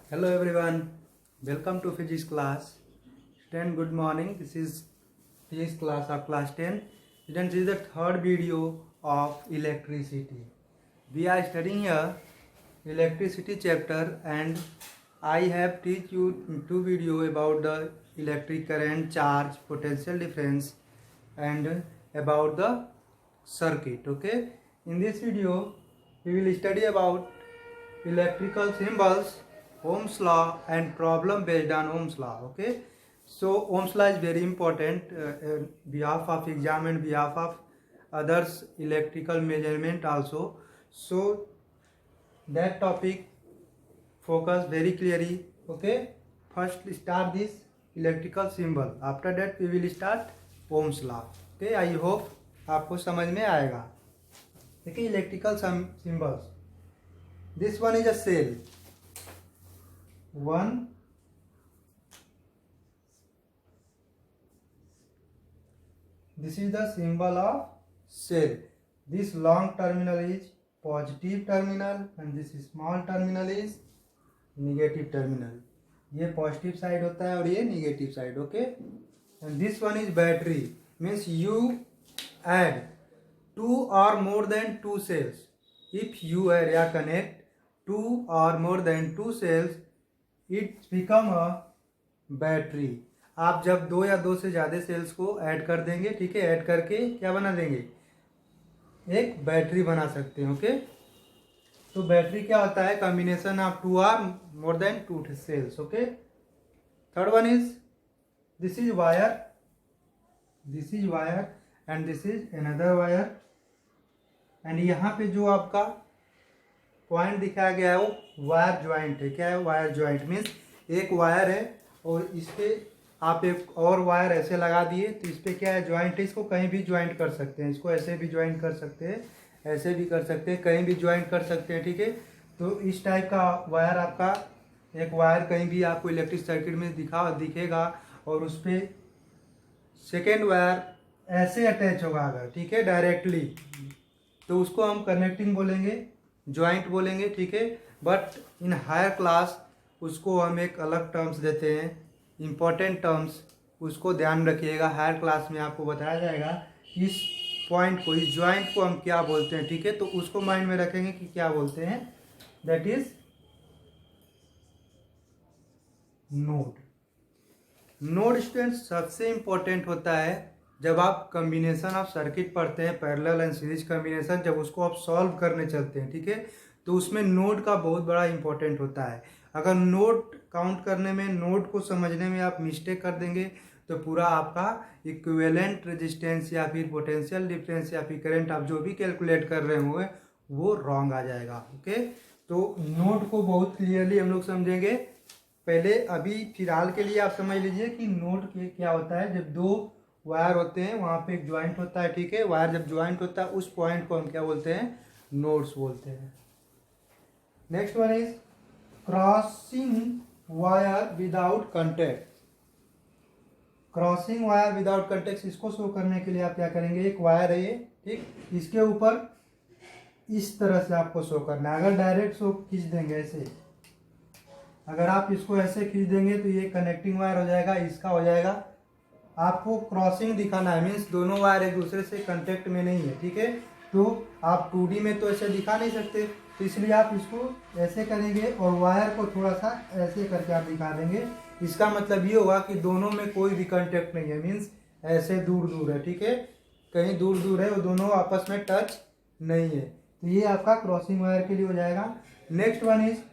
Hello everyone, welcome to physics class. Student, good morning. This is physics class of class 10. Students, this is the third video of electricity. We are studying here electricity chapter and I have teach you two video about the electric current, charge, potential difference and about the circuit. Okay, in this video we will study about electrical symbols, Ohm's law and problem based on Ohm's law. Okay, so Ohm's law is very important behalf of exam and behalf of others electrical measurement also. So that topic focus very clearly. Okay, first start this electrical symbol, after that we will start Ohm's law. Okay, I hope आपको समझ में आएगा. देखिए electrical symbols, this one is a cell. One, this is the symbol of cell. This long terminal is positive terminal and this small terminal is negative terminal. ये positive side होता है और ये negative side. Okay, and this one is battery. Means you add two or more than two cells. If you add or connect two or more than two cells, it become a battery. आप जब दो या दो से ज़्यादा sales को add कर देंगे, ठीक है, ऐड करके क्या बना देंगे, एक बैटरी बना सकते हैं. ओके, तो बैटरी क्या होता है, कॉम्बिनेशन ऑफ टू और more than two cells. Okay, third one is this is wire, this is wire and this is another wire. एंड यहाँ पे जो आपका पॉइंट दिखाया गया है वो वायर ज्वाइंट है. क्या है, वायर ज्वाइंट मीन्स एक वायर है और इस पे आप एक और वायर ऐसे लगा दिए तो इस पे क्या है, ज्वाइंट है. इसको कहीं भी ज्वाइंट कर सकते हैं, इसको ऐसे भी ज्वाइंट कर सकते हैं, ऐसे भी कर सकते हैं, कहीं भी ज्वाइंट कर सकते हैं. ठीक है, तो इस टाइप का वायर आपका, एक वायर कहीं भी आपको इलेक्ट्रिक सर्किट में दिखेगा और उस पर सेकेंड वायर ऐसे अटैच होगा अगर, ठीक है, डायरेक्टली, तो उसको हम कनेक्टिंग बोलेंगे, ज्वाइंट बोलेंगे. ठीक है, बट इन हायर क्लास उसको हम एक अलग टर्म्स देते हैं, इम्पोर्टेंट टर्म्स, उसको ध्यान रखिएगा. हायर क्लास में आपको बताया जाएगा इस पॉइंट को, इस ज्वाइंट को हम क्या बोलते हैं. ठीक है, तो उसको माइंड में रखेंगे कि क्या बोलते हैं. That is node. Node students सबसे इंपॉर्टेंट होता है जब आप कॉम्बिनेशन ऑफ सर्किट पढ़ते हैं, पैरेलल एंड सीरीज कॉम्बिनेशन, जब उसको आप सॉल्व करने चलते हैं. ठीक है, तो उसमें नोड का बहुत बड़ा इंपॉर्टेंट होता है. अगर नोड काउंट करने में, नोड को समझने में आप मिस्टेक कर देंगे तो पूरा आपका इक्विवेलेंट रेजिस्टेंस या फिर पोटेंशियल डिफरेंस या फिर करंट आप जो भी कैलकुलेट कर रहे होंगे वो रॉन्ग आ जाएगा. ओके, तो नोड को बहुत क्लियरली हम लोग समझेंगे. पहले अभी फिलहाल के लिए आप समझ लीजिए कि नोड क्या होता है. जब दो वायर होते हैं वहाँ पे एक ज्वाइंट होता है. ठीक है, वायर जब ज्वाइंट होता है उस पॉइंट को हम क्या बोलते हैं, नोड्स बोलते हैं. Next one is crossing wire without contact. Crossing wire without contact, इसको शो करने के लिए आप क्या करेंगे, एक वायर है ये, ठीक, इसके ऊपर इस तरह से आपको शो करना है. अगर डायरेक्ट शो खींच देंगे ऐसे, अगर आप इसको ऐसे खींच देंगे तो ये कनेक्टिंग वायर हो जाएगा, इसका हो जाएगा. आपको क्रॉसिंग दिखाना है, मीन्स दोनों वायर एक दूसरे से कांटेक्ट में नहीं है. ठीक है, तो आप 2D में तो ऐसे दिखा नहीं सकते, तो इसलिए आप इसको ऐसे करेंगे और वायर को थोड़ा सा ऐसे करके आप दिखा देंगे. इसका मतलब ये होगा कि दोनों में कोई भी कांटेक्ट नहीं है, मीन्स ऐसे दूर दूर है. ठीक है, कहीं दूर दूर है, वो दोनों आपस में टच नहीं है. तो ये आपका क्रॉसिंग वायर के लिए हो जाएगा. Next one is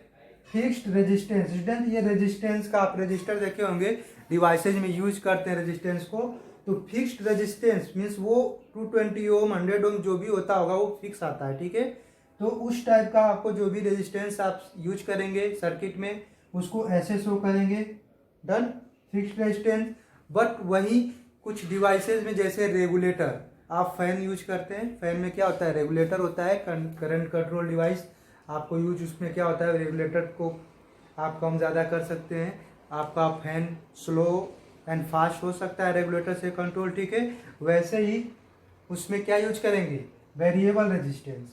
fixed resistance. ये रेजिस्टेंस का आप रजिस्टर देखे होंगे, डिवाइसेज में यूज करते हैं रेजिस्टेंस को. तो फिक्स्ड रेजिस्टेंस मीन्स वो 220 ओम 100 ओम जो भी होता होगा वो फिक्स आता है. ठीक है, तो उस टाइप का आपको जो भी रेजिस्टेंस आप यूज करेंगे सर्किट में उसको ऐसे शो करेंगे. Done, fixed resistance. बट वही कुछ डिवाइसेज में जैसे रेगुलेटर, आप फैन यूज करते हैं, फैन में क्या होता है, रेगुलेटर होता है, करंट कंट्रोल डिवाइस. आपको यूज उसमें क्या होता है, रेगुलेटर को आप कम ज़्यादा कर सकते हैं. आपका फैन स्लो एंड फास्ट हो सकता है रेगुलेटर से कंट्रोल. ठीक है, वैसे ही उसमें क्या यूज करेंगे, वेरिएबल रेजिस्टेंस.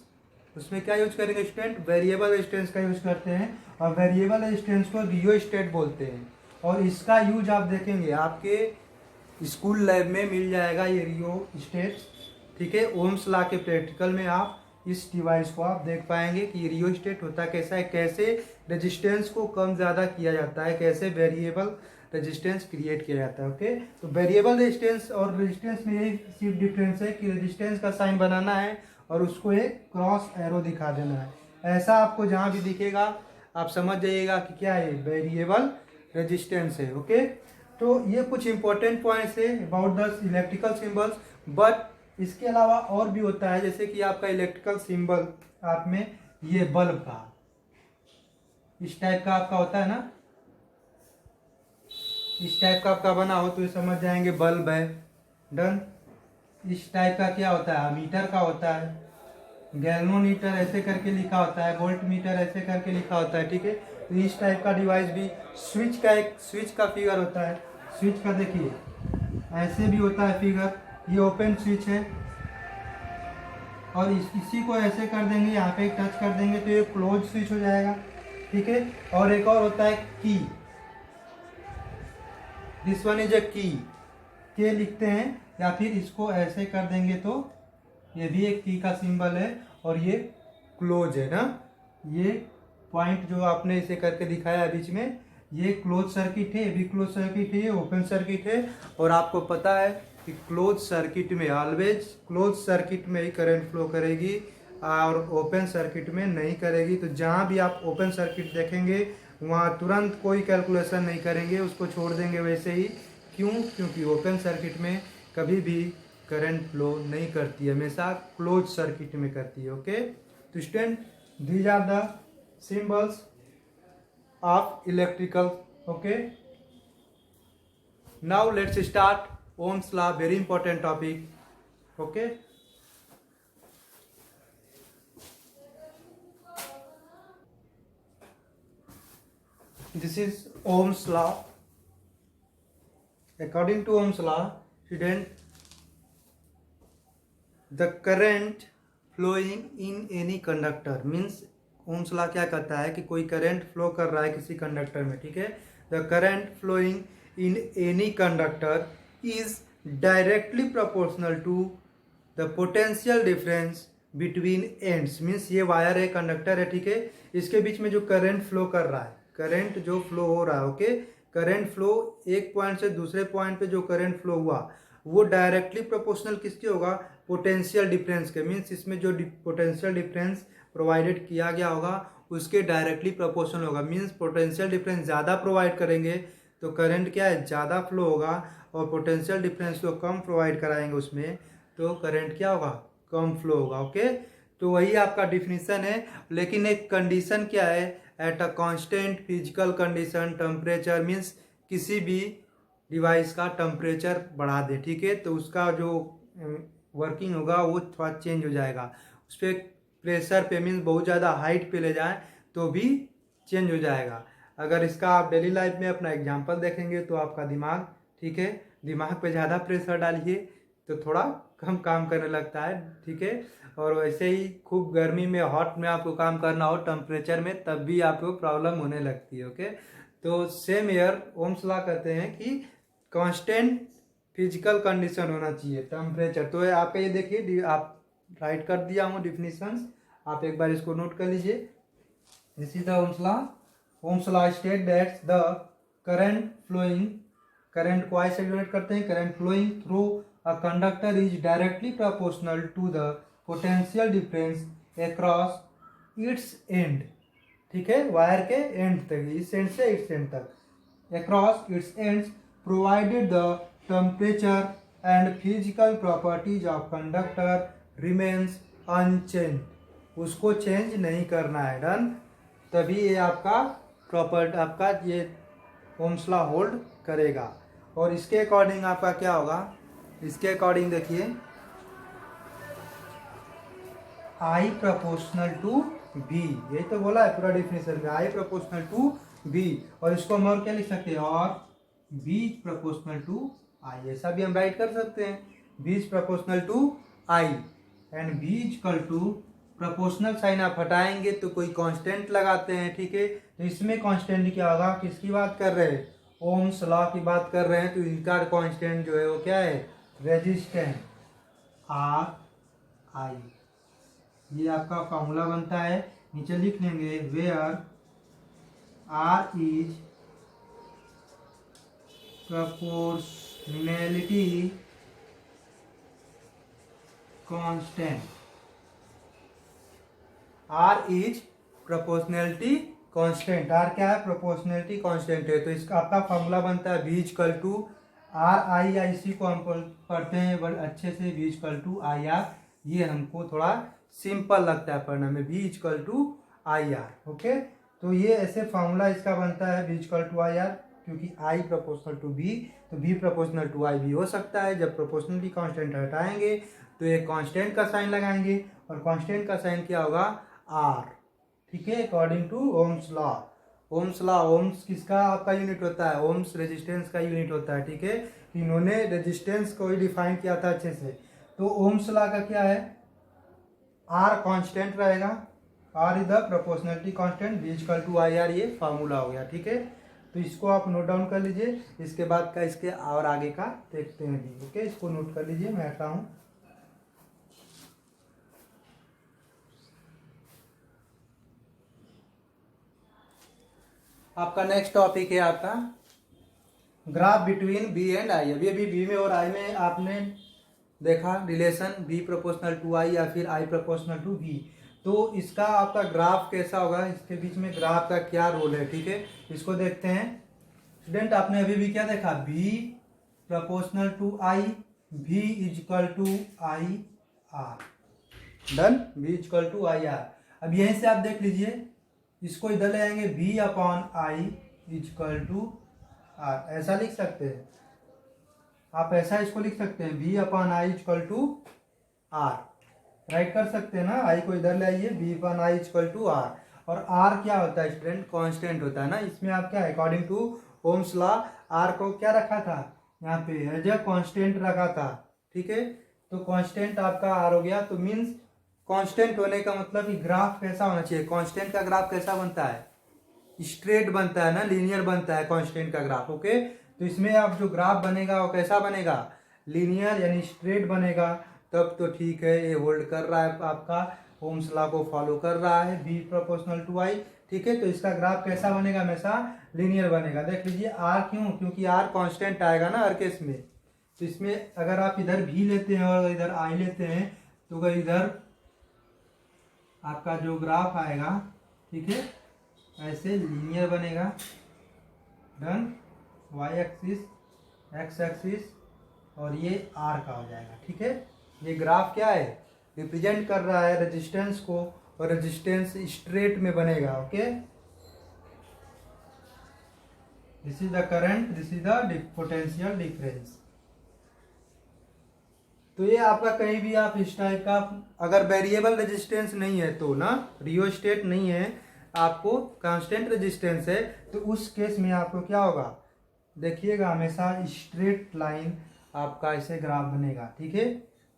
उसमें क्या यूज करेंगे स्टूडेंट, वेरिएबल रेजिस्टेंस का यूज करते हैं, और वेरिएबल रेजिस्टेंस को रियोस्टेट बोलते हैं। और इसका यूज आप देखेंगे आपके स्कूल लैब में मिल जाएगा ये रियोस्टेट, ठीक है। ओम्स लॉ के प्रैक्टिकल में आप इस डिवाइस को आप देख पाएंगे कि रियोस्टेट होता कैसा है, कैसे रेजिस्टेंस को कम ज़्यादा किया जाता है, कैसे वेरिएबल रेजिस्टेंस क्रिएट किया जाता है। ओके, तो वेरिएबल रेजिस्टेंस और रेजिस्टेंस में यही सिर्फ डिफरेंस है कि रेजिस्टेंस का साइन बनाना है और उसको एक क्रॉस एरो दिखा देना है। ऐसा आपको जहाँ भी दिखेगा आप समझ जाइएगा कि क्या है, वेरिएबल रेजिस्टेंस है। ओके, तो ये कुछ इंपॉर्टेंट पॉइंट्स है about the electrical symbols. But इसके अलावा और भी होता है, जैसे कि आपका इलेक्ट्रिकल सिंबल आप में ये बल्ब का इस टाइप का आपका होता है ना, इस टाइप का आपका बना हो तो ये समझ जाएंगे बल्ब है। डन। इस टाइप का क्या होता है, मीटर का होता है, गैल्वेनोमीटर ऐसे करके लिखा होता है, वोल्ट मीटर ऐसे करके लिखा होता है, ठीक है। तो इस टाइप का डिवाइस भी, स्विच का एक स्विच का फिगर होता है, स्विच का देखिए ऐसे भी होता है फिगर, ये ओपन स्विच है, और इसी को ऐसे कर देंगे, यहाँ पे टच कर देंगे तो ये क्लोज स्विच हो जाएगा, ठीक है। और एक और होता है की, दिस वन इज ए की, के लिखते हैं, या फिर इसको ऐसे कर देंगे तो ये भी एक की का सिंबल है, और ये क्लोज है ना, ये पॉइंट जो आपने इसे करके दिखाया है बीच में, ये क्लोज सर्किट है, ये भी क्लोज सर्किट है, ये ओपन सर्किट है। और आपको पता है कि क्लोज सर्किट में ऑलवेज, क्लोज सर्किट में ही करंट फ्लो करेगी और ओपन सर्किट में नहीं करेगी। तो जहाँ भी आप ओपन सर्किट देखेंगे वहाँ तुरंत कोई कैलकुलेशन नहीं करेंगे, उसको छोड़ देंगे वैसे ही। क्यों? क्योंकि ओपन सर्किट में कभी भी करंट फ्लो नहीं करती है, हमेशा क्लोज सर्किट में करती है। ओके, तो student these are the symbols of electrical. Okay, now let's start Ohm's law, very important topic. Okay, this is Ohm's law. According to Ohm's law, student, the current flowing in any conductor means Ohm's law क्या कहता है कि कोई current flow कर रहा है किसी conductor में, ठीक है। The current flowing in any conductor is directly proportional to the potential difference between ends, means ये वायर है, कंडक्टर है, ठीक है। इसके बीच में जो करंट फ्लो कर रहा है, करंट जो फ्लो हो रहा है, ओके, करंट फ्लो एक पॉइंट से दूसरे पॉइंट पे जो करंट फ्लो हुआ वो डायरेक्टली प्रोपोर्शनल किसके होगा, पोटेंशियल डिफरेंस के। मीन्स इसमें जो पोटेंशियल डिफरेंस प्रोवाइडेड किया गया होगा उसके डायरेक्टली प्रोपोर्शनल होगा। मीन्स पोटेंशियल डिफरेंस ज़्यादा प्रोवाइड करेंगे तो करंट क्या है, ज़्यादा फ्लो होगा, और पोटेंशियल डिफरेंस को कम प्रोवाइड कराएंगे उसमें तो करंट क्या होगा, कम फ्लो होगा। ओके, तो वही आपका डिफिनीसन है। लेकिन एक कंडीशन क्या है, at a constant physical condition temperature, means किसी भी डिवाइस का टेम्परेचर बढ़ा दे, ठीक है, तो उसका जो वर्किंग होगा वो थोड़ा चेंज हो जाएगा। उस पर प्रेशर पे मीन्स बहुत ज़्यादा हाइट पे ले जाएं तो भी चेंज हो जाएगा। अगर इसका आप डेली लाइफ में अपना एग्जांपल देखेंगे तो आपका दिमाग, ठीक है, दिमाग पे ज़्यादा प्रेशर डालिए तो थोड़ा कम काम करने लगता है, ठीक है। और वैसे ही खूब गर्मी में, हॉट में आपको काम करना हो टेम्परेचर में, तब भी आपको प्रॉब्लम होने लगती है। ओके, तो सेम ईयर ओम्स लॉ कहते हैं कि कांस्टेंट फिजिकल कंडीशन होना चाहिए टेम्परेचर। तो आप ये देखिए, आप राइट कर दिया हूँ डिफिनीशंस, आप एक बार इसको नोट कर लीजिए। This is the Ohm's law. Ohm's law state that the current flowing, current को ऐसे डिनोट करते हैं, current flowing through a conductor is directly proportional to the potential difference across its end, ठीक है, वायर के and तक, इस and से इस एंड तक, across its ends provided the temperature and physical properties of conductor remains unchange, उसको change नहीं करना है। डन, तभी ये आपका प्रॉपर्टी, आपका ये ओम्स लॉ होल्ड करेगा। और इसके अकॉर्डिंग आपका क्या होगा, इसके अकॉर्डिंग देखिए, आई प्रोपोर्शनल टू बी, यही तो बोला है पूरा डिफिनेशन में, आई प्रोपोर्शनल टू बी। और इसको हम और क्या लिख सकते हैं, और बी प्रोपोर्शनल टू आई, ऐसा भी हम राइट कर सकते हैं, V proportional to I and V equal to proportional sign आप हटाएंगे तो कोई कांस्टेंट लगाते हैं, ठीक है। तो इसमें कांस्टेंट क्या होगा, किसकी बात कर रहे हैं, ओम्स लॉ की बात कर रहे हैं। तो इनका कांस्टेंट जो है वो क्या है, रेजिस्टेंस आर आई। ये आपका फॉर्मूला बनता है, नीचे लिख लेंगे where R is proportionality constant. R is proportionality constant. R क्या है, प्रोपोर्शनैलिटी कांस्टेंट है। तो इसका आपका फॉर्मूला बनता है V equal to R I I C को हम पढ़ते हैं बड़े अच्छे से, V equal to I R. ये हमको थोड़ा सिंपल लगता है पढ़ने में, V equal to I R. Okay, तो ये ऐसे फॉर्मूला इसका बनता है V equal to I R, क्योंकि I प्रोपोर्शनल टू V, तो V प्रोपोर्शनल टू I भी हो सकता है। जब प्रोपोर्शनलिटी कांस्टेंट हटाएंगे तो एक कांस्टेंट का साइन लगाएंगे, और कांस्टेंट का साइन क्या होगा, R, ठीक है, according to Ohm's law. Ohm's law, Ohm's किसका आपका यूनिट होता है, ओम्स रेजिस्टेंस का यूनिट होता है, ठीक है। इन्होंने रेजिस्टेंस को ही डिफाइन किया था अच्छे से। तो ओम्स लॉ का क्या है, R कांस्टेंट रहेगा, R is the proportionality constant, V equal to I R, ये फार्मूला हो गया, ठीक है। तो इसको आप नोट डाउन कर लीजिए, इसके बाद का इसके और आगे का देखते हैं भी। ओके, इसको नोट कर लीजिए, मैं हटा हूँ। आपका नेक्स्ट टॉपिक है आपका graph between V and I. अभी अभी बी में और आई में आपने देखा relation, V proportional to I या फिर आई प्रोपोर्शनल टू बी। तो इसका आपका ग्राफ कैसा होगा, इसके बीच में ग्राफ का क्या रोल है, ठीक है, इसको देखते हैं। स्टूडेंट आपने अभी भी क्या देखा, V proportional to I, V is equal to I R, done, V is equal to I R. अब यहीं से आप देख लीजिए, इसको इधर ले आएंगे, V upon I is equal to R, ऐसा लिख सकते हैं आप, ऐसा इसको लिख सकते हैं, V upon I is equal to R, write कर सकते हैं ना। आई को इधर ले आइए, V upon I is equal to R. और आर क्या होता है स्टूडेंट, कांस्टेंट होता है ना। इसमें आप क्या, according to Ohm's law, R को क्या रखा था, यहाँ पे एज ए कांस्टेंट रखा था, ठीक है। तो कांस्टेंट आपका आर हो गया। तो मीन्स कांस्टेंट होने का मतलब कि ग्राफ कैसा होना चाहिए, कांस्टेंट का ग्राफ कैसा बनता है, स्ट्रेट बनता है ना, लीनियर बनता है कांस्टेंट का ग्राफ। ओके, तो इसमें आप जो ग्राफ बनेगा वो कैसा बनेगा, लीनियर यानी स्ट्रेट बनेगा, तब तो ठीक है, ये होल्ड कर रहा है आपका, ओम्स लॉ को फॉलो कर रहा है, बी प्रोपोर्शनल टू आई, ठीक है। तो इसका ग्राफ कैसा बनेगा, हमेशा लीनियर बनेगा। देख लीजिए आर क्यों, क्योंकि आर कांस्टेंट आएगा ना हर केस में। तो इसमें अगर आप इधर भी लेते हैं और इधर आई लेते हैं, तो अगर इधर आपका जो ग्राफ आएगा, ठीक है, ऐसे लीनियर बनेगा, done, Y axis, X axis, और ये आर का हो जाएगा, ठीक है। ये ग्राफ क्या है, रिप्रेजेंट कर रहा है रेजिस्टेंस को, और रेजिस्टेंस स्ट्रेट में बनेगा। Okay, this is the current, this is the potential difference. तो ये आपका कहीं भी आप इस टाइप का, अगर वेरिएबल रेजिस्टेंस नहीं है तो ना, रियोस्टेट नहीं है, आपको कांस्टेंट रेजिस्टेंस है, तो उस केस में आपको क्या होगा, देखिएगा हमेशा स्ट्रेट लाइन आपका ऐसे ग्राफ बनेगा, ठीक है।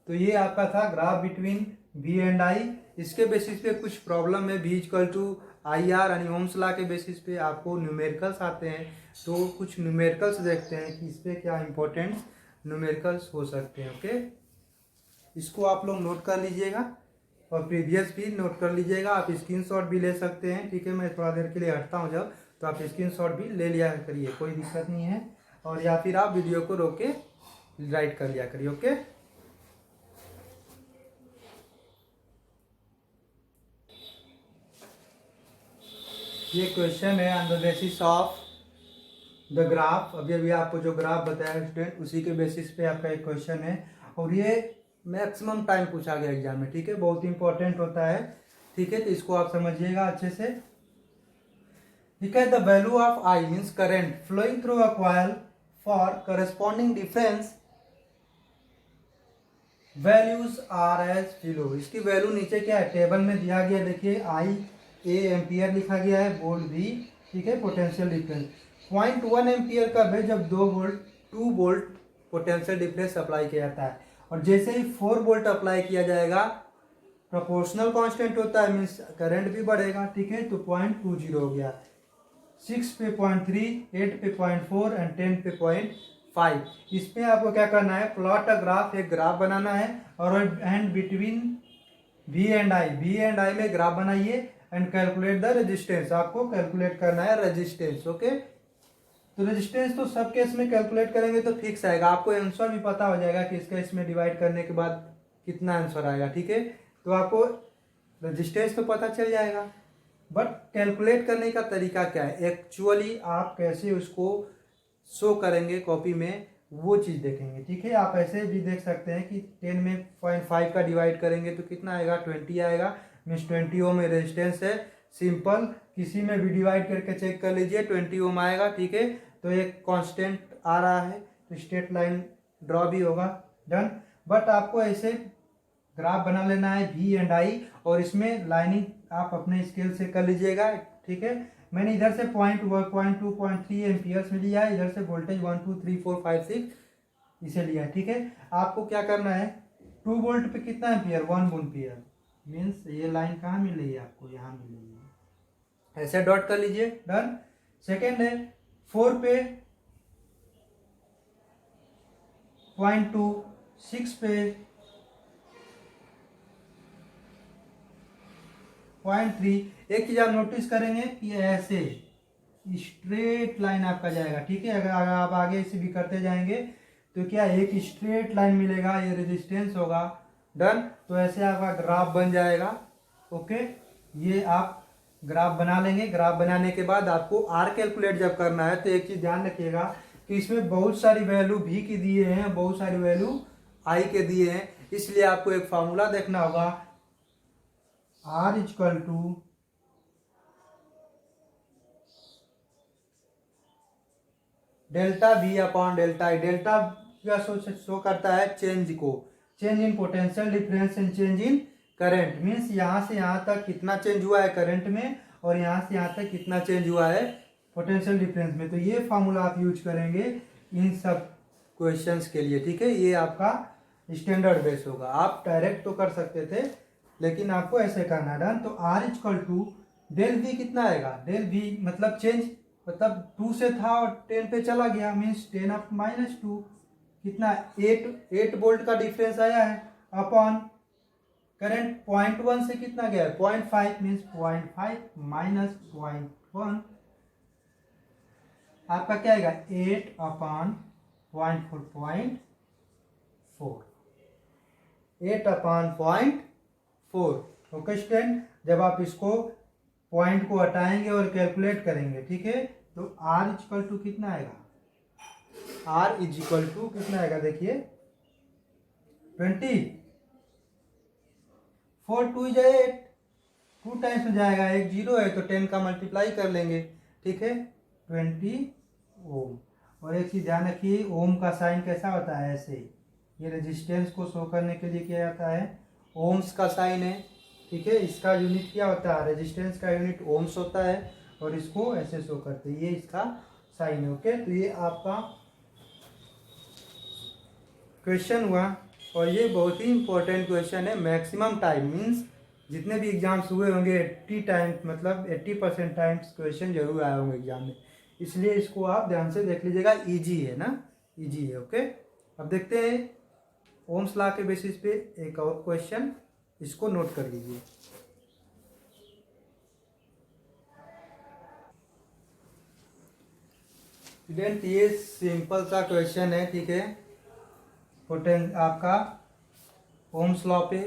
तो ये आपका था graph between V and I. इसके बेसिस पे कुछ प्रॉब्लम है, V equal to I R यानी ओम्स लॉ के बेसिस पे आपको न्यूमेरिकल्स आते हैं। तो कुछ न्यूमेरिकल्स देखते हैं कि इस पे क्या इंपॉर्टेंट न्यूमेरिकल्स हो सकते हैं। ओके, इसको आप लोग नोट कर लीजिएगा, और प्रीवियस भी नोट कर लीजिएगा। आप स्क्रीनशॉट भी ले सकते हैं, ठीक है। मैं थोड़ा देर के लिए हटता हूँ जब, तो आप स्क्रीनशॉट भी ले लिया करिए, कोई दिक्कत नहीं है। और या फिर आप वीडियो को रोक के राइट कर लिया करिए। ओके, ये क्वेश्चन है on the basis of the graph. अभी अभी आपको जो ग्राफ बताया स्टूडेंट, उसी के बेसिस पे आपका एक क्वेश्चन है, और ये मैक्सिमम टाइम पूछा गया एग्जाम में, ठीक है, बहुत इंपॉर्टेंट होता है, ठीक है। तो इसको आप समझिएगा अच्छे से। ठीक है, the value of I means current flowing through a coil for corresponding difference values are as below. इसकी वैल्यू नीचे क्या है, टेबल में दिया गया, देखिए आई ए एम्पियर लिखा गया है, वोल्ट भी, ठीक है, पोटेंशियल डिफरेंस 0.1 एम्पियर का है जब 2 वोल्ट पोटेंशियल डिफरेंस अप्लाई किया जाता है। और जैसे ही 4 वोल्ट अप्लाई किया जाएगा प्रोपोर्शनल कांस्टेंट होता है, मीन्स करंट भी बढ़ेगा, ठीक है। तो 0.20 हो गया, 6 पे 0.3, 8 पे 0.4 एंड 10 पे 0.5। इसमें आपको क्या करना है, प्लॉट अ ग्राफ, एक ग्राफ बनाना है, और and between V and I में ग्राफ बनाइए एंड कैलकुलेट द रेजिस्टेंस। आपको कैलकुलेट करना है रेजिस्टेंस, ओके। तो रेजिस्टेंस तो सब केस में कैलकुलेट करेंगे तो फिक्स आएगा, आपको आंसर भी पता हो जाएगा कि इसका इसमें डिवाइड करने के बाद कितना आंसर आएगा, ठीक है। तो आपको रेजिस्टेंस तो पता चल जाएगा, बट कैलकुलेट करने का तरीका क्या है, एक्चुअली आप कैसे उसको शो करेंगे कॉपी में, वो चीज़ देखेंगे, ठीक है। आप ऐसे भी देख सकते हैं कि 10 में 0.5 का डिवाइड करेंगे तो कितना आएगा, 20 आएगा, मीन्स 20 ओम रेजिस्टेंस है। सिंपल, किसी में भी डिवाइड करके चेक कर लीजिए, 20 ओम आएगा, ठीक है। तो एक कांस्टेंट आ रहा है, तो स्ट्रेट लाइन ड्रॉ भी होगा, डन। बट आपको ऐसे ग्राफ बना लेना है V एंड I, और इसमें लाइनिंग आप अपने स्केल से कर लीजिएगा, ठीक है। मैंने इधर से 0.2, 0.3 एम्पियर्स में लिया है, इधर से वोल्टेज 1 2 3 4 5 6 इसे लिया है, ठीक है। आपको क्या करना है, 2 वोल्ट पे कितना एम्पियर, 1 एम्पियर, मीन्स ये लाइन कहाँ मिल रही है आपको, यहाँ मिल रही है, ऐसे डॉट कर लीजिए, डन। सेकेंड है 4 पे 0.2, 6 पे 0.3। एक चीज आप नोटिस करेंगे कि ऐसे स्ट्रेट लाइन आपका जाएगा, ठीक है। अगर आप आगे इसे भी करते जाएंगे तो क्या एक स्ट्रेट लाइन मिलेगा, ये रेजिस्टेंस होगा, डन। तो ऐसे आपका ग्राफ बन जाएगा, ओके। ये आप ग्राफ बना लेंगे, ग्राफ बनाने के बाद आपको आर कैलकुलेट जब करना है तो एक चीज ध्यान रखिएगा कि इसमें बहुत सारी वैल्यू भी की दिए हैं, बहुत सारी वैल्यू आई के दिए हैं, इसलिए आपको एक फॉर्मूला देखना होगा, R equal to delta V upon delta I। Delta क्या शो करता है, चेंज को, change in potential difference and change in current, means यहाँ से यहाँ तक कितना चेंज हुआ है करंट में, और यहाँ से यहाँ तक कितना चेंज हुआ है पोटेंशियल डिफरेंस में। तो ये फार्मूला आप यूज करेंगे इन सब क्वेश्चंस के लिए, ठीक है। ये आपका स्टैंडर्ड बेस होगा, आप डायरेक्ट तो कर सकते थे, लेकिन आपको ऐसे करना है, डन। तो R equal to del V कितना आएगा, डेल V मतलब चेंज, मतलब 2 से था और 10 पे चला गया, मीन्स 10 अप -2, कितना 8 वोल्ट का डिफरेंस आया है, अपॉन करंट 0.1 से कितना गया है 0.5, मीन्स 0.5 माइनस 0.1 आपका क्या आएगा 8 अपॉन 0.4, 8 अपॉन 0.4, ओके स्टूडेंट। जब आप इसको पॉइंट को हटाएंगे और कैलकुलेट करेंगे, ठीक है, तो R इक्वल टू कितना आएगा, R इज इक्वल टू कितना आएगा, देखिए 20, 4 2 जा 8, 2 टाइम्स में जाएगा, एक जीरो है तो 10 का मल्टीप्लाई कर लेंगे, ठीक है, 20 ओम। और एक चीज ध्यान रखिए, ओम का साइन कैसा होता है, ऐसे, ये रेजिस्टेंस को शो करने के लिए किया जाता है, ओम्स का साइन है, ठीक है। इसका यूनिट क्या होता है, रेजिस्टेंस का यूनिट ओम्स होता है, और इसको ऐसे शो करते हैं, ये इसका साइन है, ओके। तो ये आपका क्वेश्चन हुआ, और ये बहुत ही इंपॉर्टेंट क्वेश्चन है। मैक्सिमम टाइम मीन्स जितने भी एग्जाम्स हुए होंगे 80 टाइम्स, मतलब 80% टाइम्स क्वेश्चन जरूर आए होंगे एग्जाम में, इसलिए इसको आप ध्यान से देख लीजिएगा, इजी है ना, इजी है, ओके। अब देखते हैं ओम्स लॉ के बेसिस पे एक और क्वेश्चन, इसको नोट कर लीजिए। स्टूडेंट ये सिंपल सा क्वेश्चन है, ठीक है, आपका ओम्स लॉ पे,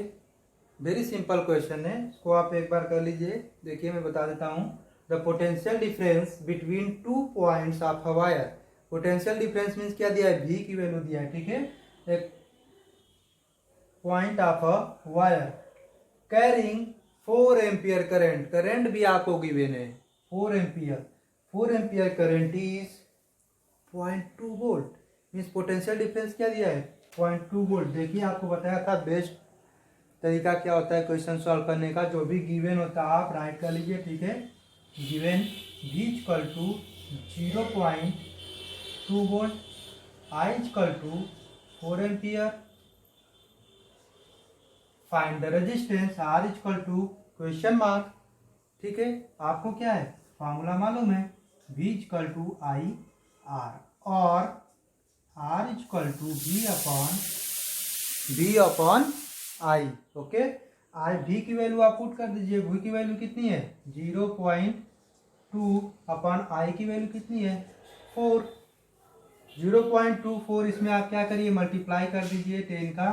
वेरी सिंपल क्वेश्चन है, इसको आप एक बार कर लीजिए। देखिए मैं बता देता हूँ, the potential difference between 2 points of a wire, potential difference means क्या दिया है, V की वैल्यू दिया है, ठीक है, एक point of a wire carrying 4 ampere current, current भी आपको गिवन है 4 ampere, 4 ampere current is 0.2 volt, means potential difference क्या दिया है 0.2 वोल्ट। देखिए आपको बताया था बेस्ट तरीका क्या होता है क्वेश्चन सॉल्व करने का, जो भी गिवन होता है आप राइट कर लीजिए, ठीक है। Given V equal to 0.2 volt, I equal to 4 ampere, find the resistance R equal to question mark. ठीक है, आपको क्या है फॉर्मूला मालूम है, V equal to I R और R equal to V upon I. Okay, I V की value आप पुट कर दीजिए, V की वैल्यू कितनी है 0.2 अपॉन आई की वैल्यू कितनी है 4। 0.24 इसमें आप क्या करिए मल्टीप्लाई कर दीजिए 10 का,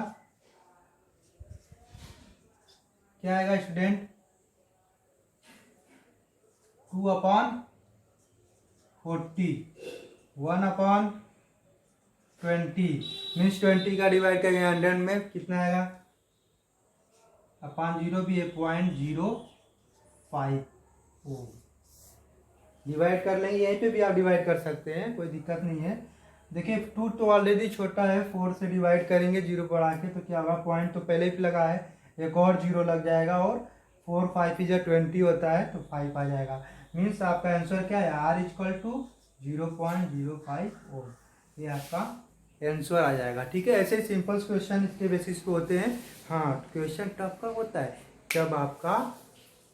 क्या आएगा स्टूडेंट 2 अपॉन 40, 1 अपॉन 20 मीन्स 20 का डिवाइड करेंगे 100 में कितना आएगा, अपॉन 0 भी है 0.05 ओम। डिवाइड कर लेंगे, यहीं पे भी आप डिवाइड कर सकते हैं, कोई दिक्कत नहीं है। देखिए 2 तो ऑलरेडी छोटा है, 4 से डिवाइड करेंगे 0 बढ़ा के तो क्या होगा, पॉइंट तो पहले ही लगा है, एक और 0 लग जाएगा और 4 5 इज 20 होता है तो 5 आ जाएगा। मीन्स आपका आंसर क्या है R इक्वल टू 0.05 ओम, ये आपका आंसर आ जाएगा। ठीक है, ऐसे सिंपल क्वेश्चन इसके बेसिस पे होते हैं। हाँ, क्वेश्चन टफ कब होता है, जब आपका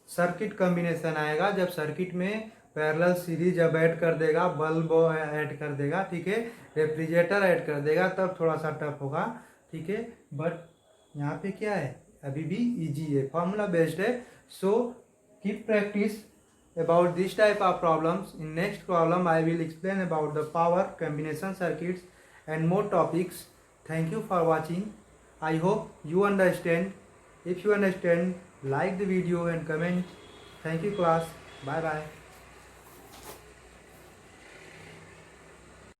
सर्किट कॉम्बिनेशन आएगा, जब सर्किट में पैरेलल सीरीज जब ऐड कर देगा, बल्ब ऐड कर देगा, ठीक है, रेफ्रिजरेटर ऐड कर देगा, तब थोड़ा सा टफ होगा। ठीक है, बट यहाँ पे क्या है अभी भी इजी है, फॉर्मूला बेस्ड है। So keep practice about this type of problems. In next problem I will explain about the power combination circuits and more topics. Thank you for watching. I hope you understand. If you understand, like the video and comment. Thank you class. Bye bye.